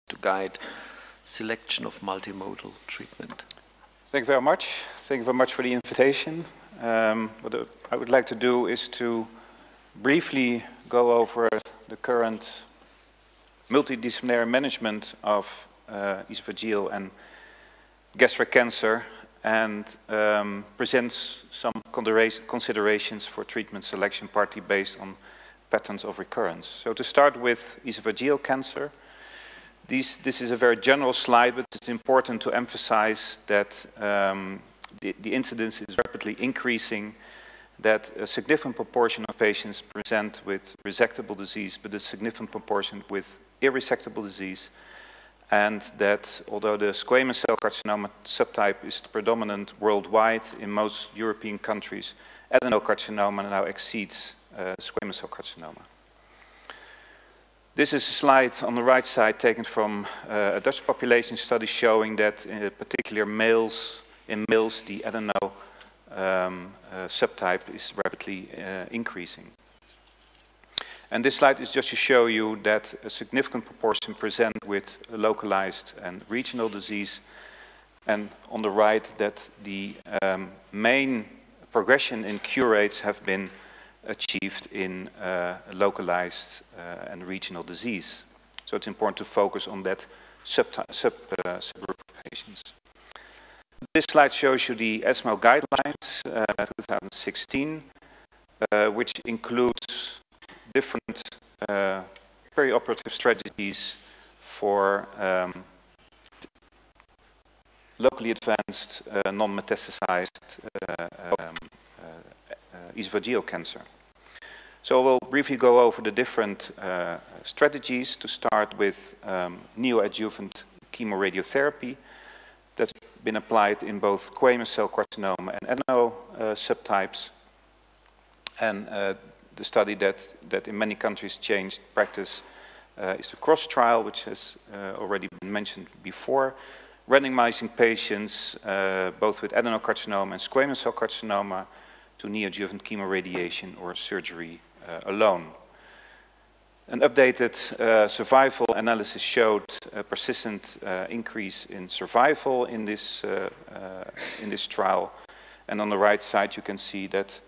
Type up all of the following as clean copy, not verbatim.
to guide selection of multimodal treatment. Thank you very much. Thank you very much for the invitation. What I would like to do is to briefly go over the current multidisciplinary management of esophageal and gastric cancer and present some considerations for treatment selection, partly based on patterns of recurrence. So to start with esophageal cancer, this is a very general slide, but it's important to emphasize that the incidence is rapidly increasing, that a significant proportion of patients present with resectable disease, but a significant proportion with irresectable disease, and that although the squamous cell carcinoma subtype is predominant worldwide in most European countries, adenocarcinoma now exceeds squamous cell carcinoma. This is a slide on the right side taken from a Dutch population study showing that in particular in males the adeno subtype is rapidly increasing. And this slide is just to show you that a significant proportion present with localized and regional disease, and on the right that the main progression in cure rates have been achieved in localized and regional disease. So it's important to focus on that subgroup of patients. This slide shows you the ESMO guidelines 2016, which includes different perioperative strategies for locally advanced, non-metastasized esophageal cancer. So we'll briefly go over the different strategies, to start with neoadjuvant chemoradiotherapy that's been applied in both squamous cell carcinoma and adeno subtypes. And the study that in many countries changed practice is the CROSS trial, which has already been mentioned before, randomizing patients both with adenocarcinoma and squamous cell carcinoma to neoadjuvant chemoradiation or surgery alone. An updated survival analysis showed a persistent increase in survival in this trial. And on the right side you can see that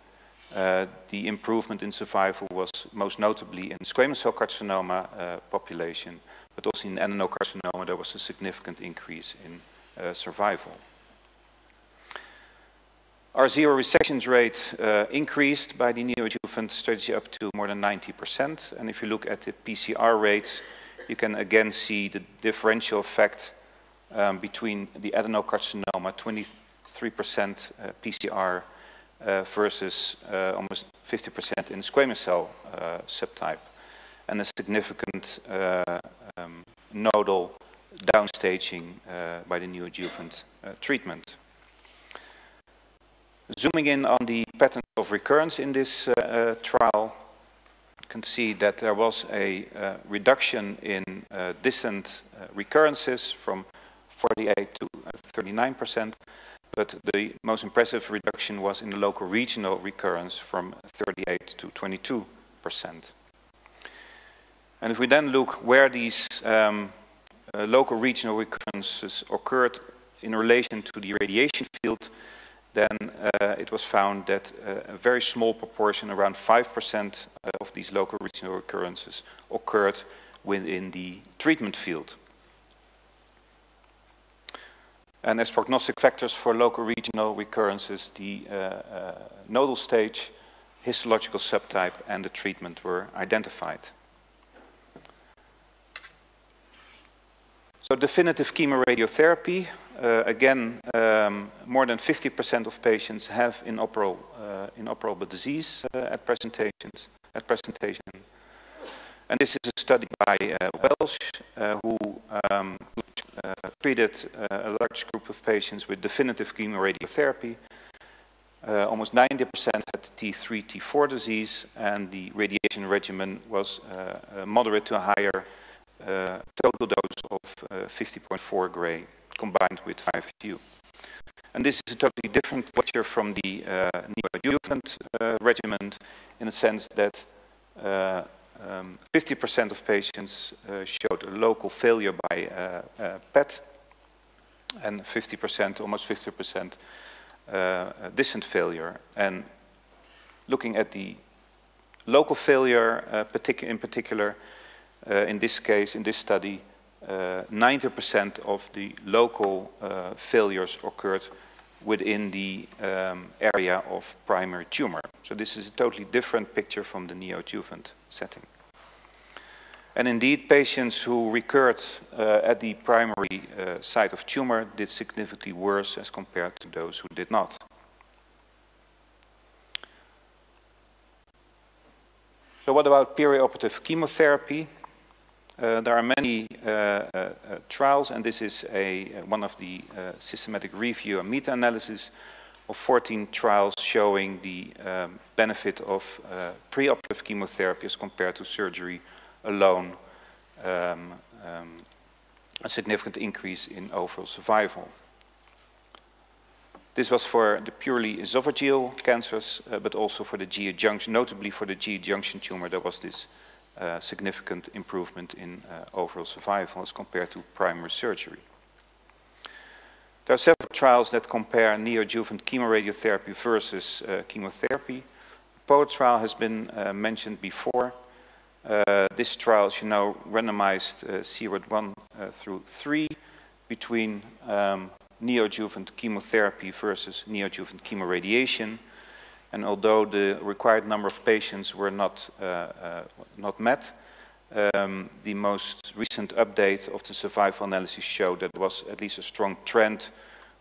the improvement in survival was most notably in squamous cell carcinoma population, but also in adenocarcinoma there was a significant increase in survival. Our zero resections rate increased by the neoadjuvant strategy up to more than 90%. And if you look at the PCR rates, you can again see the differential effect between the adenocarcinoma, 23% PCR versus almost 50% in squamous cell subtype, and a significant nodal downstaging by the neoadjuvant treatment. Zooming in on the patterns of recurrence in this trial, you can see that there was a reduction in distant recurrences from 48 to 39%, but the most impressive reduction was in the local regional recurrence from 38 to 22%. And if we then look where these local regional recurrences occurred in relation to the radiation field, then it was found that a very small proportion, around 5% of these local regional recurrences occurred within the treatment field. And as prognostic factors for local regional recurrences, the nodal stage, histological subtype, and the treatment were identified. So definitive chemoradiotherapy, again, more than 50% of patients have inoperable disease at presentation. And this is a study by Welsh, who treated a large group of patients with definitive chemoradiotherapy. Almost 90% had T3, T4 disease, and the radiation regimen was moderate to higher total dose of 50.4 gray combined with 5-FU. And this is a totally different picture from the neoadjuvant regimen, in the sense that 50% of patients showed a local failure by PET, and 50%, almost 50%, distant failure. And looking at the local failure in particular, in this case, in this study, 90% of the local failures occurred within the area of primary tumor. So this is a totally different picture from the neoadjuvant setting. And indeed, patients who recurred at the primary site of tumor did significantly worse as compared to those who did not. So what about perioperative chemotherapy? There are many trials, and this is one of the systematic review and meta-analysis of 14 trials showing the benefit of preoperative chemotherapy as compared to surgery alone, a significant increase in overall survival. This was for the purely esophageal cancers, but also for the GE junction, notably for the GE junction tumor, there was this significant improvement in overall survival as compared to primary surgery. There are several trials that compare neoadjuvant chemoradiotherapy versus chemotherapy. The POET trial has been mentioned before. This trial, as you know, randomized 0 through 3 between neoadjuvant chemotherapy versus neoadjuvant chemoradiation. And although the required number of patients were not met, the most recent update of the survival analysis showed that there was at least a strong trend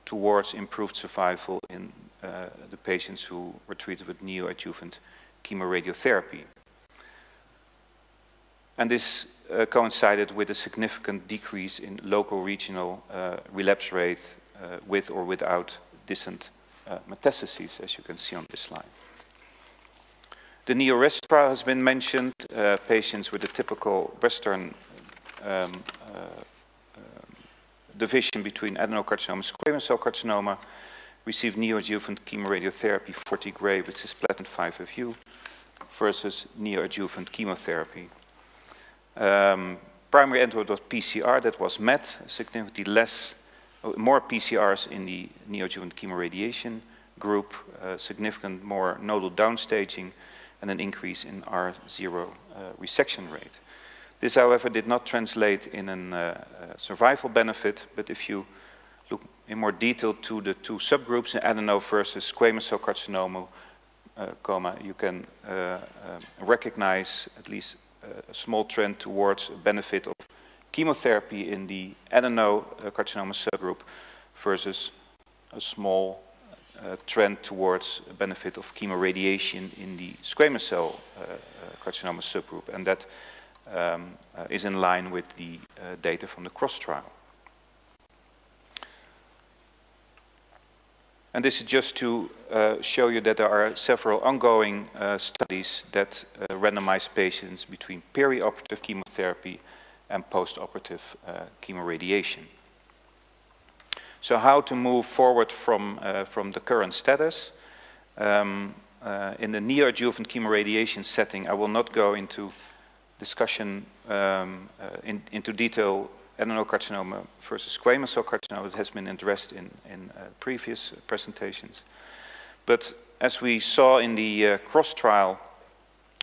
towards improved survival in the patients who were treated with neoadjuvant chemoradiotherapy. And this coincided with a significant decrease in local regional relapse rate with or without distant metastases, as you can see on this slide. The NEO-REST trial has been mentioned. Patients with a typical Western division between adenocarcinoma and squamous cell carcinoma received neoadjuvant chemoradiotherapy 40 gray with cisplatin 5FU versus neoadjuvant chemotherapy. Primary endpoint was PCR, that was met, significantly less, more PCRs in the neoadjuvant chemoradiation group, significant more nodal downstaging, and an increase in R0 resection rate. This, however, did not translate in a survival benefit, but if you look in more detail to the two subgroups, adeno versus squamous cell carcinoma, you can recognize at least a small trend towards a benefit of chemotherapy in the adenocarcinoma subgroup versus a small trend towards a benefit of chemoradiation in the squamous cell carcinoma subgroup, and that is in line with the data from the CROSS trial. And this is just to show you that there are several ongoing studies that randomize patients between perioperative chemotherapy and postoperative chemoradiation. So how to move forward from the current status? In the neoadjuvant chemoradiation setting, I will not go into discussion into detail adenocarcinoma versus squamous cell carcinoma. It has been addressed in previous presentations. But as we saw in the CROSS trial,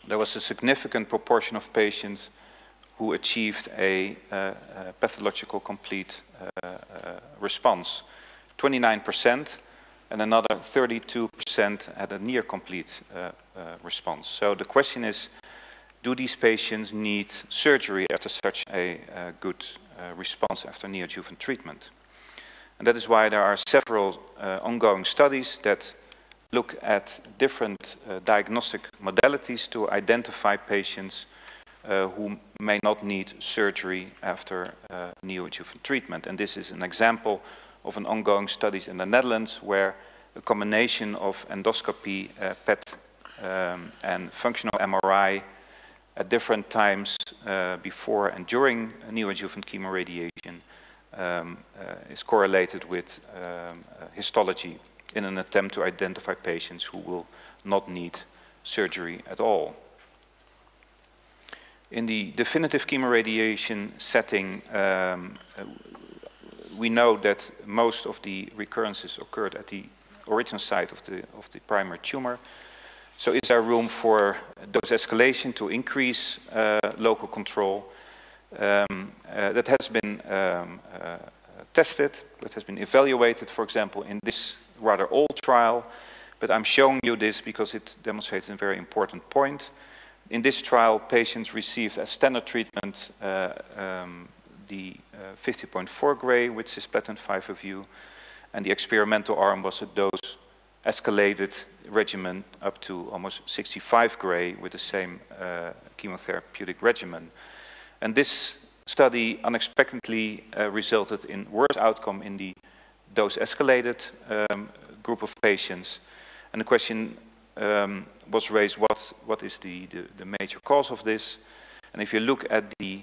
there was a significant proportion of patients who achieved a pathological complete response. 29%, and another 32% had a near complete response. So the question is, do these patients need surgery after such a good response after neoadjuvant treatment? And that is why there are several ongoing studies that look at different diagnostic modalities to identify patients who may not need surgery after neoadjuvant treatment. And this is an example of an ongoing study in the Netherlands where a combination of endoscopy, PET, and functional MRI at different times before and during neoadjuvant chemoradiation is correlated with histology in an attempt to identify patients who will not need surgery at all. In the definitive chemoradiation setting, we know that most of the recurrences occurred at the original site of the primary tumor. So is there room for dose escalation to increase local control? That has been tested, that has been evaluated, for example, in this rather old trial, but I'm showing you this because it demonstrates a very important point. In this trial, patients received as standard treatment the 50.4 gray with cisplatin 5FU, and the experimental arm was a dose escalated regimen up to almost 65 gray with the same chemotherapeutic regimen. And this study unexpectedly resulted in worse outcome in the dose escalated group of patients. And the question was raised, what is the major cause of this? And if you look at the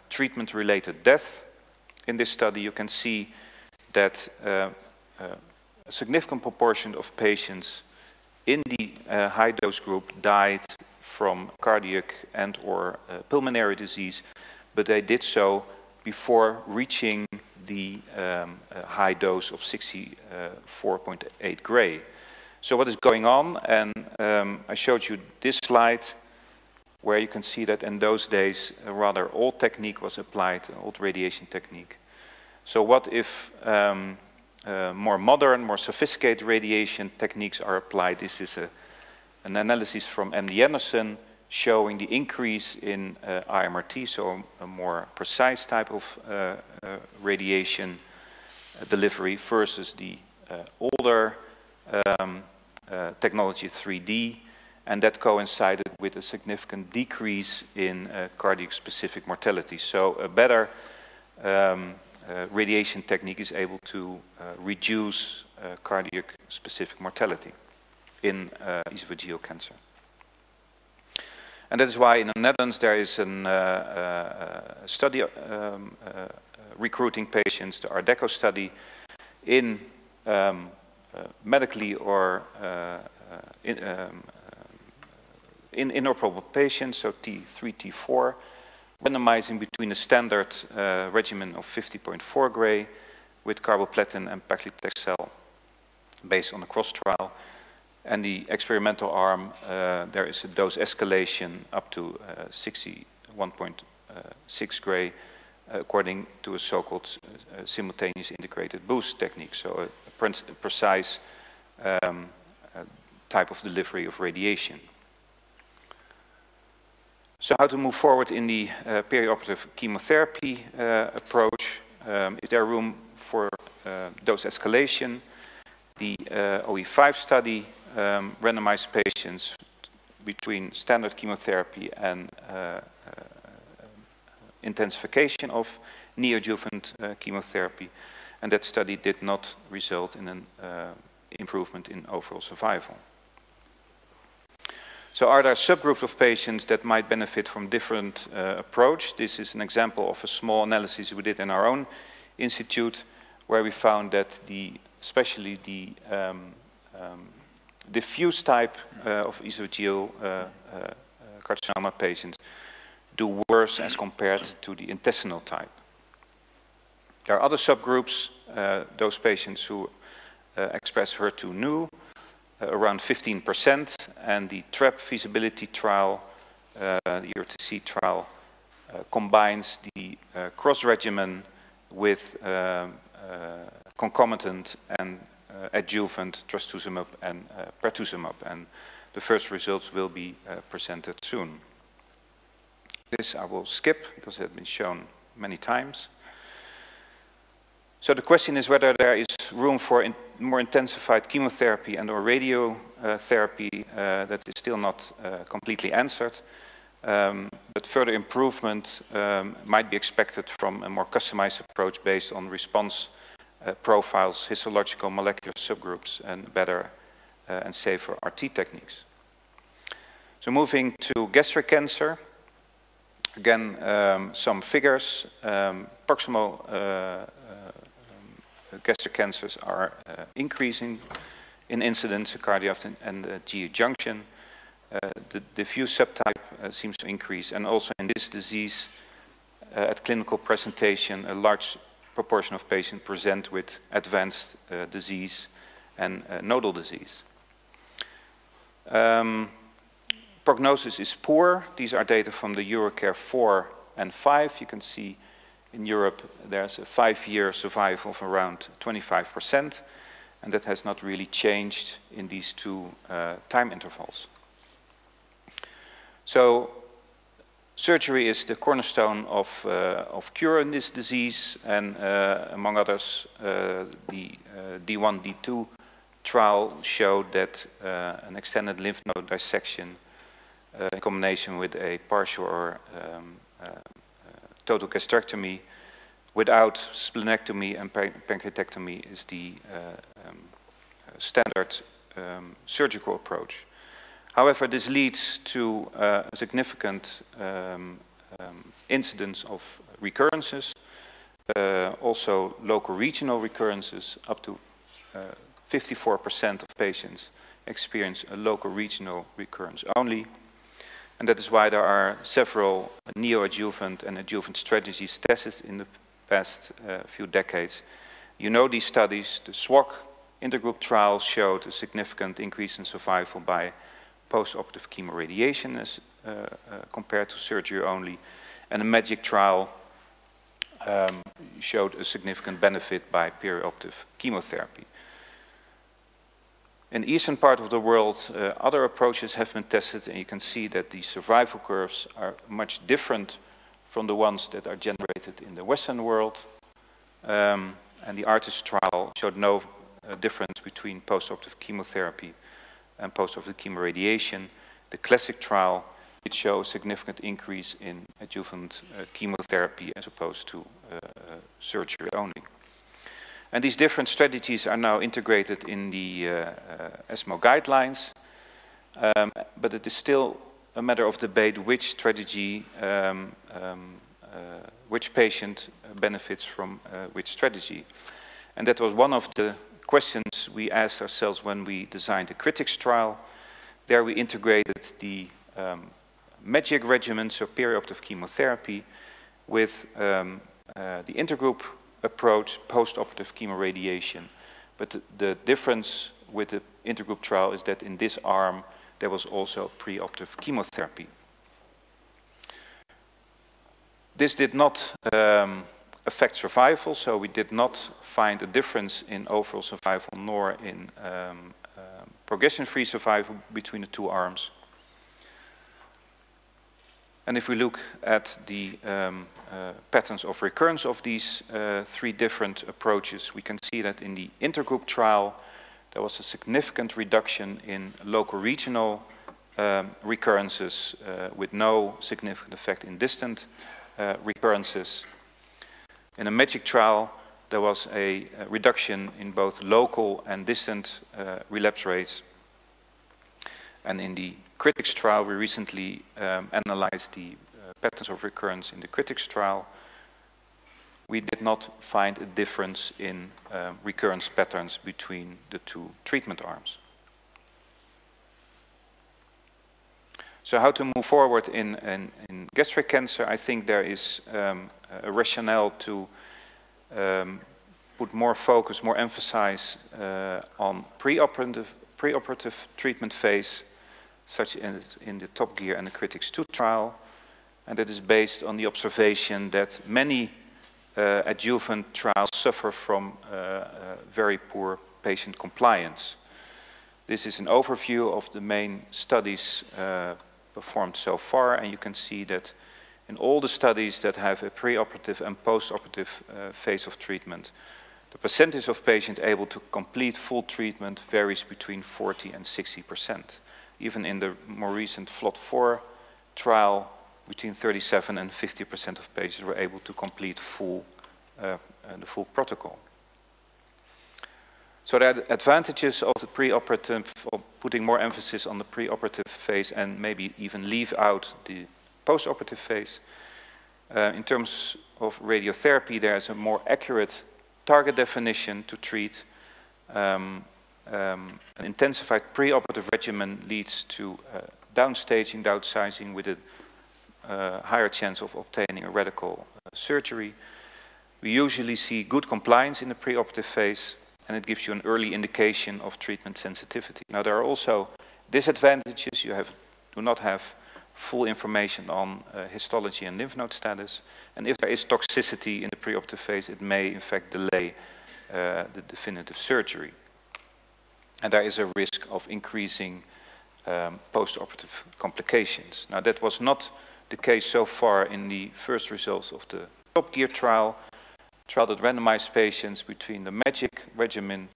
treatment-related death in this study, you can see that a significant proportion of patients in the high-dose group died from cardiac and or pulmonary disease, but they did so before reaching the high dose of 64.8 gray. So what is going on? And I showed you this slide where you can see that in those days a rather old technique was applied, an old radiation technique. So what if more modern, more sophisticated radiation techniques are applied? This is an analysis from MD Anderson showing the increase in IMRT, so a more precise type of radiation delivery versus the older technology 3D, and that coincided with a significant decrease in cardiac-specific mortality. So a better radiation technique is able to reduce cardiac-specific mortality in esophageal cancer. And that is why in the Netherlands there is a study recruiting patients, the ARDECO study, in medically or inoperable patients, so T3, T4, randomizing between a standard regimen of 50.4 gray with carboplatin and paclitaxel based on a cross trial. And the experimental arm, there is a dose escalation up to 61.6 gray according to a so-called simultaneous integrated boost technique, so a precise type of delivery of radiation. So how to move forward in the perioperative chemotherapy approach? Is there room for dose escalation? The OE5 study randomized patients between standard chemotherapy and intensification of neoadjuvant chemotherapy, and that study did not result in an improvement in overall survival. So are there subgroups of patients that might benefit from different approach? This is an example of a small analysis we did in our own institute, where we found that especially the diffuse type of esophageal carcinoma patients do worse as compared to the intestinal type. There are other subgroups, those patients who express HER2/neu, around 15%, and the TRAP feasibility trial, the EORTC trial, combines the cross regimen with concomitant and adjuvant trastuzumab and pertuzumab, and the first results will be presented soon. This I will skip because it has been shown many times. So the question is whether there is room for more intensified chemotherapy and or radiotherapy. That is still not completely answered. But further improvement might be expected from a more customized approach based on response profiles, histological molecular subgroups, and better and safer RT techniques. So moving to gastric cancer, again some figures. Proximal gastric cancers are increasing in incidence, cardiac and GE junction. the diffuse subtype seems to increase, and also in this disease, at clinical presentation, a large proportion of patients present with advanced disease and nodal disease. Prognosis is poor. These are data from the EORTC 4 and 5. You can see in Europe there's a 5-year survival of around 25%, and that has not really changed in these two time intervals. So surgery is the cornerstone of cure in this disease, and among others, the D1, D2 trial showed that an extended lymph node dissection in combination with a partial or total gastrectomy without splenectomy and pancreatectomy is the standard surgical approach. However, this leads to a significant incidence of recurrences, also local regional recurrences. Up to 54% of patients experience a local regional recurrence only. And that is why there are several neoadjuvant and adjuvant strategies tested in the past few decades. You know these studies. The SWOG intergroup trial showed a significant increase in survival by post-operative chemoradiation as compared to surgery only. And the MAGIC trial showed a significant benefit by perioperative chemotherapy. In the eastern part of the world, other approaches have been tested, and you can see that the survival curves are much different from the ones that are generated in the Western world. And the ARTIST trial showed no difference between post-operative chemotherapy and post-operative chemoradiation. The CLASSIC trial did show a significant increase in adjuvant chemotherapy as opposed to surgery only. And these different strategies are now integrated in the ESMO guidelines, but it is still a matter of debate which strategy, which patient benefits from which strategy. And that was one of the questions we asked ourselves when we designed the CRITICS trial. There we integrated the MAGIC regimen, so perioperative chemotherapy, with the intergroup approach, post-operative chemoradiation. But the difference with the intergroup trial is that in this arm there was also preoperative chemotherapy. This did not affect survival, so we did not find a difference in overall survival nor in progression-free survival between the two arms. And if we look at the patterns of recurrence of these three different approaches, we can see that in the intergroup trial there was a significant reduction in local regional recurrences with no significant effect in distant recurrences. In a MAGIC trial there was a reduction in both local and distant relapse rates. And in the CRITICS trial we recently analyzed the patterns of recurrence in the CRITICS trial. We did not find a difference in recurrence patterns between the two treatment arms. So how to move forward in gastric cancer? I think there is a rationale to put more focus, more emphasis on preoperative treatment phase, such as in the Top Gear and the CRITICS 2 trial. And that is based on the observation that many adjuvant trials suffer from very poor patient compliance. This is an overview of the main studies performed so far, and you can see that in all the studies that have a preoperative and postoperative phase of treatment, the percentage of patients able to complete full treatment varies between 40 and 60%. Even in the more recent FLOT4 trial, between 37 and 50% of patients were able to complete the full protocol. So there are advantages of the preoperative, of putting more emphasis on the preoperative phase and maybe even leave out the postoperative phase. In terms of radiotherapy, there is a more accurate target definition to treat. An intensified preoperative regimen leads to downstaging, downsizing with a higher chance of obtaining a radical surgery. We usually see good compliance in the preoperative phase, and it gives you an early indication of treatment sensitivity. Now, there are also disadvantages. You do not have full information on histology and lymph node status, and if there is toxicity in the preoperative phase, it may in fact delay the definitive surgery. And there is a risk of increasing post-operative complications. Now, that was not the case so far in the first results of the Top Gear trial that randomized patients between the MAGIC regimen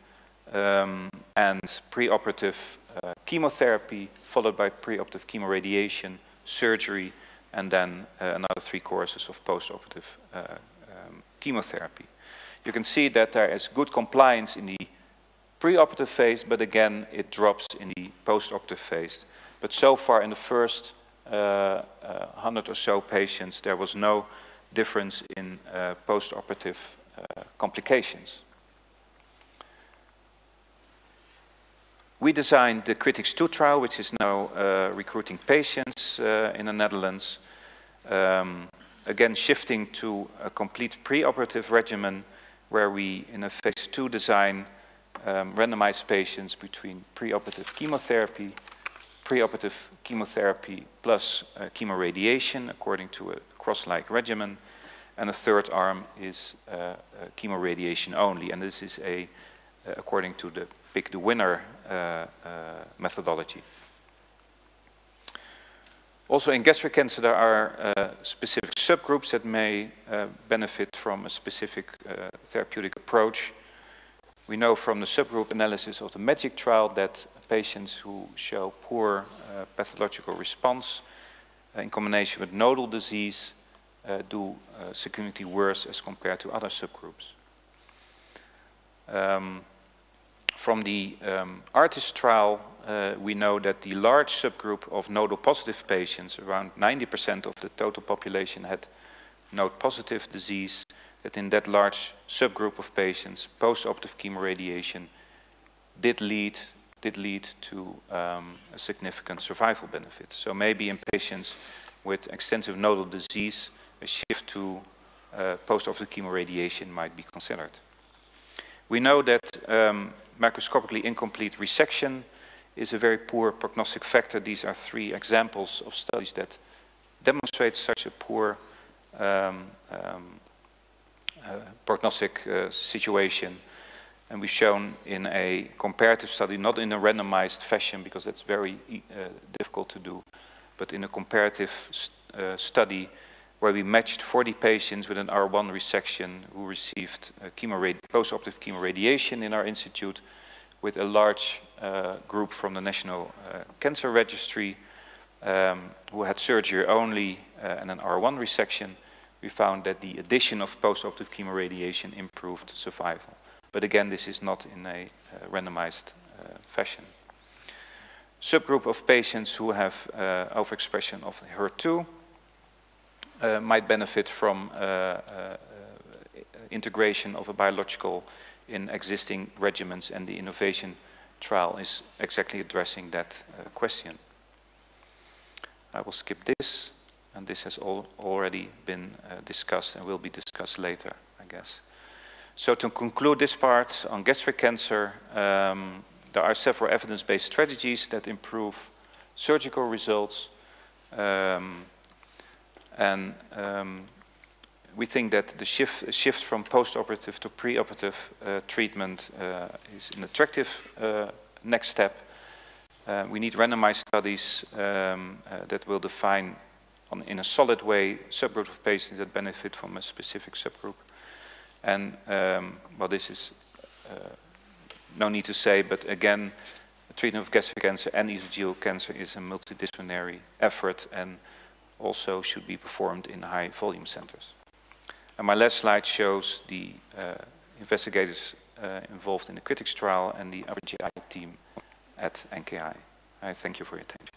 and preoperative chemotherapy, followed by preoperative chemoradiation, surgery, and then another 3 courses of post-operative chemotherapy. You can see that there is good compliance in the preoperative phase, but again, it drops in the post-operative phase. But so far in the first 100 or so patients, there was no difference in post-operative complications. We designed the Critics 2 trial, which is now recruiting patients in the Netherlands. Again, shifting to a complete preoperative regimen where we, in a phase 2 design, randomize patients between preoperative chemotherapy plus chemoradiation according to a cross-like regimen, and a third arm is chemoradiation only, and this is according to the pick the winner methodology. Also in gastric cancer there are specific subgroups that may benefit from a specific therapeutic approach. We know from the subgroup analysis of the MAGIC trial that patients who show poor pathological response in combination with nodal disease do significantly worse as compared to other subgroups. From the ARTIST trial, we know that the large subgroup of nodal positive patients, around 90% of the total population had node positive disease, that in that large subgroup of patients, post-operative chemoradiation did lead to a significant survival benefit. So maybe in patients with extensive nodal disease, a shift to post-operative chemoradiation might be considered. We know that macroscopically incomplete resection is a very poor prognostic factor. These are 3 examples of studies that demonstrate such a poor prognostic situation. And we've shown in a comparative study, not in a randomized fashion because that's very difficult to do, but in a comparative study where we matched 40 patients with an R1 resection who received post-operative chemoradiation in our institute with a large group from the National Cancer Registry who had surgery only and an R1 resection. We found that the addition of post-operative chemoradiation improved survival. But again, this is not in a randomized fashion. Subgroup of patients who have overexpression of HER2 might benefit from integration of a biological in existing regimens, and the innovation trial is exactly addressing that question. I will skip this, and this has already been discussed and will be discussed later, I guess. So to conclude this part on gastric cancer, there are several evidence-based strategies that improve surgical results, we think that the shift from post-operative to pre-operative treatment is an attractive next step. We need randomized studies that will define in a solid way subgroup of patients that benefit from a specific subgroup. And well, this is no need to say, but again, the treatment of gastric cancer and esophageal cancer is a multidisciplinary effort and also should be performed in high volume centers. And my last slide shows the investigators involved in the critics trial and the RGI team at NKI. I thank you for your attention.